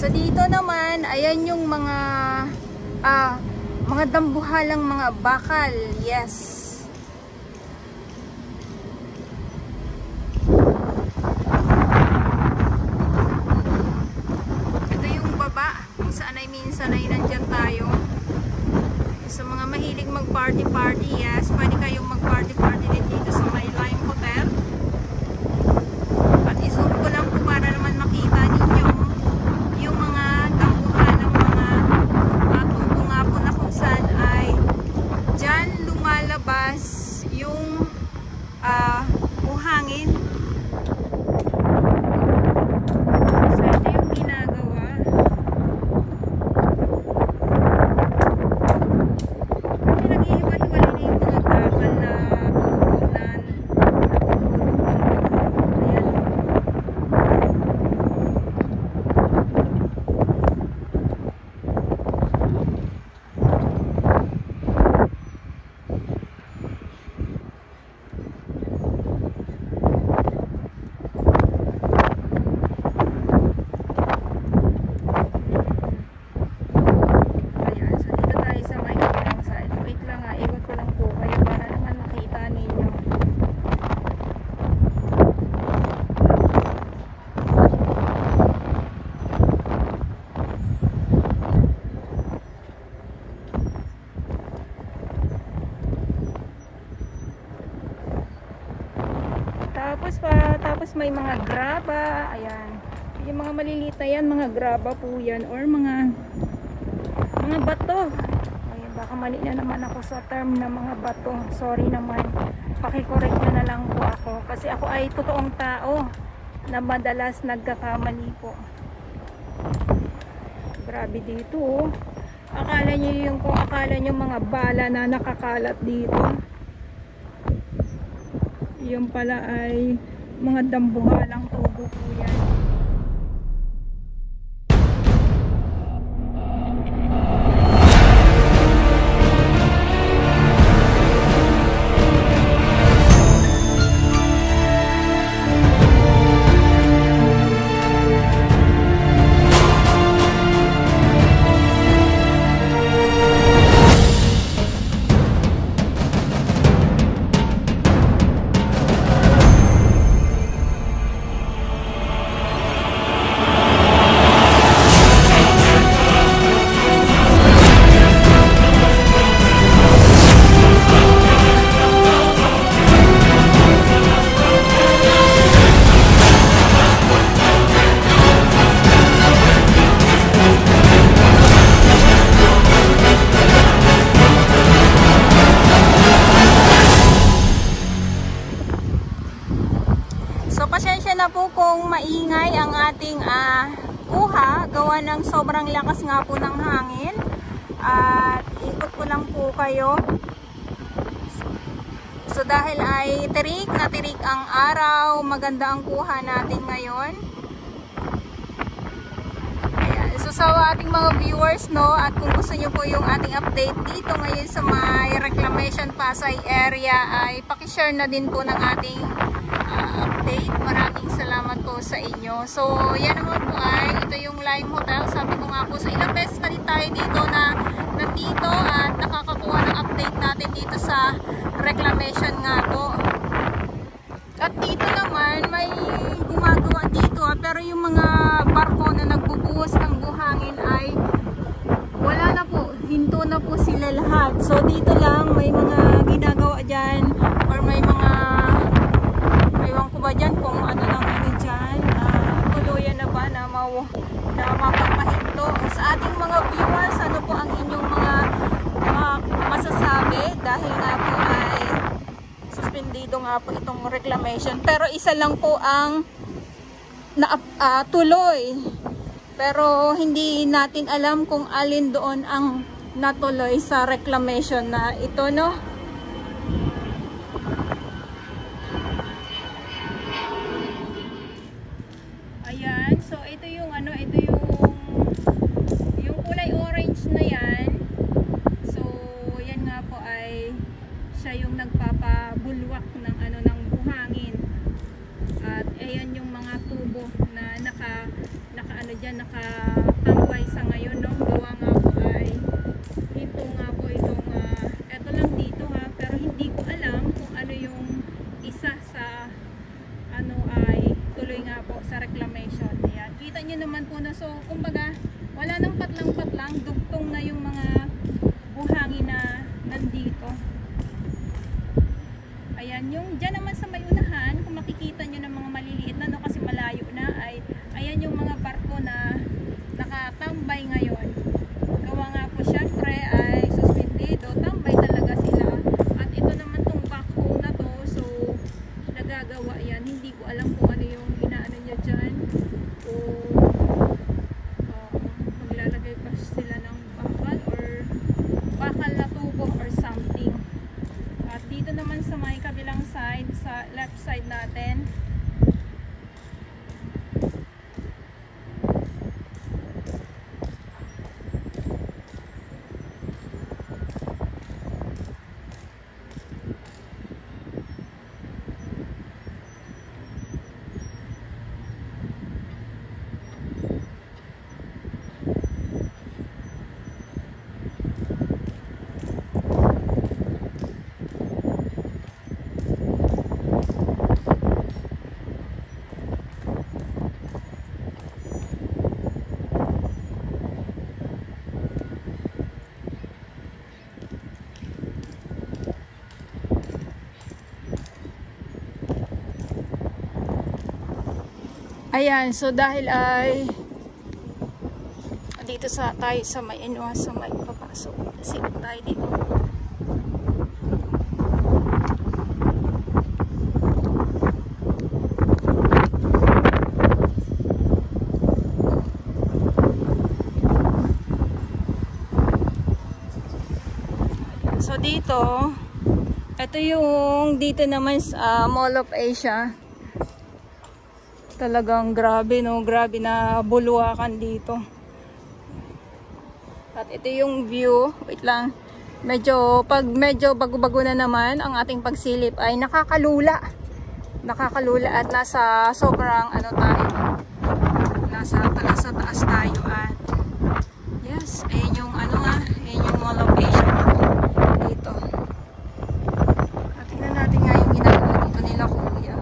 dito naman, ayan yung mga dambuhalang mga bakal. Yes. Ito yung baba, kung saan ay minsan ay nandyan tayo. Sa mga mahilig mag-party-party, yes, pwede kayong mag-party-party din dito sa may Lime Hotel. At izoom ko lang po para naman makita ninyo yung mga dambuhalang mga tubo nga po na kung saan ay dyan lumalabas yung buhangin. So ito yung ginagawa. Nag-ihiwa-hiwalay na yung mga bakal na tubunan. Tapos may mga graba, ayan. Yung mga maliliit na yan, mga graba po yan, or mga bato. Ayan, baka mali na naman ako sa term na mga bato. Sorry naman, pakicorrect nyo na lang po ako. Kasi ako ay totoong tao na madalas nagkakamali po. Grabe dito, oh. Akala nyo yung kung akala nyo mga bala na nakakalat dito, yung pala ay mga dambuhalang tubo po yan. Pasensya na po kung maingay ang ating kuha, gawa ng sobrang lakas nga po ng hangin. At ikot ko lang po kayo. So dahil ay tirik na tirik ang araw, maganda ang kuha natin ngayon. Ayan. So sa ating mga viewers, no, at kung gusto nyo po yung ating update dito ngayon sa may Reclamation Pasay area, ay pakishare na din po ng ating update. Maraming salamat po sa inyo. So yan naman po ay ito yung Lime Hotel. Sabi ko nga po sa ilang beses na rin tayo dito na nandito at nakakakuha ng update natin dito sa Reclamation nga po. At dito naman may gumagawa dito, pero yung mga barko na nagbubuhos ng buhangin ay wala na po, hinto na po sila lahat. So dito lang may mga ginagawa dyan, or may mga ewan ko ba dyan kung ano lang ano dyan, tuluyan na ba na mapapahinto. Sa ating mga viewers, ano po ang inyong mga masasabi, dahil nga po ay suspendido nga po itong reclamation, pero isa lang po ang tuloy, pero hindi natin alam kung alin doon ang natuloy sa reclamation na ito, no? Ayan, so ito yung ano, ito yung kulay orange na yan. So yan nga po ay siya yung nagpapabulwak ng ano, ng buhangin. At ayan yung mga tubo na naka ano diyan, naka buhay sa ngayon, no? Gawa nga po ay ito nga po itong eto lang dito ha, pero hindi ko alam kung ano yung isa sa ano ay tuloy nga po sa reclamation. Ayan, kita nyo naman po na, so kumbaga wala nang patlang-patlang, dugtong na yung mga buhangin na nandito. Ayan, yung dyan naman sa may unahan, kung makikita nyo ng mga maliliit na, no, kasi malayo na, ay ayan yung mga barko na nakatambay ngayon. Gawa nga po syempre ay suspendido, tambay talaga sila. At ito naman tong backhoe na to, so nagagawa yan. Hindi ko alam kung ano yung inaano niya dyan, o maglalagay pa sila ng bakal na tubo or something. At dito naman sa may kabilang side, sa left side natin, ayan, so dahil ay dito tayo sa may sa may papasok. Sikip tayo dito. So dito, ito yung dito naman sa Mall of Asia. Talagang grabe, no? Grabe na bulwakan dito. At ito yung view. Wait lang. Pag medyo bago-bago na naman ang ating pagsilip ay nakakalula. Nakakalula at nasa sobrang ano tayo. Nasa taas tayo at yes, ayun yung ano ayun yung Mall of Asia dito. At tingnan natin nga yung ginagawa dito nila kuya.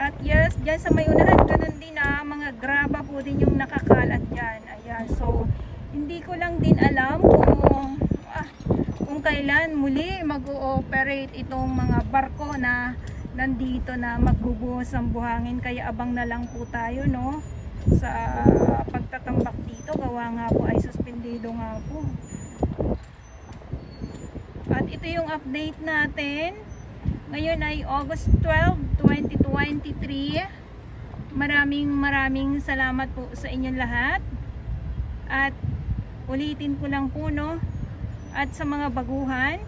At yes, dyan sa may unahan, ganun din mga graba po din yung nakakalat dyan. Ayan, so hindi ko lang din alam kung kailan muli mag-ooperate itong mga barko na nandito na magbubuhos ng buhangin. Kaya abang na lang po tayo, no, sa pagtatambak dito. Gawa nga po ay suspendido nga po. At ito yung update natin. Ngayon ay August 12, 2023. Maraming salamat po sa inyong lahat. At ulitin ko lang po, no, at sa mga baguhan,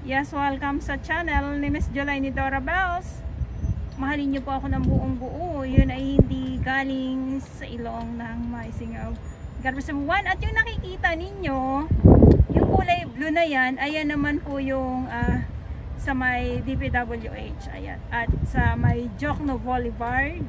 yes, welcome sa channel ni Miss Jolaine Dora Bells. Mahalin niyo po ako ng buong buo. Yun ay hindi galing sa ilong ng Maisingaw. Garbasan 1. At yung nakikita ninyo, yung kulay blue na yan, ayan naman po yung sa may DPWH, ayan, at sa may Jokno Boulevard.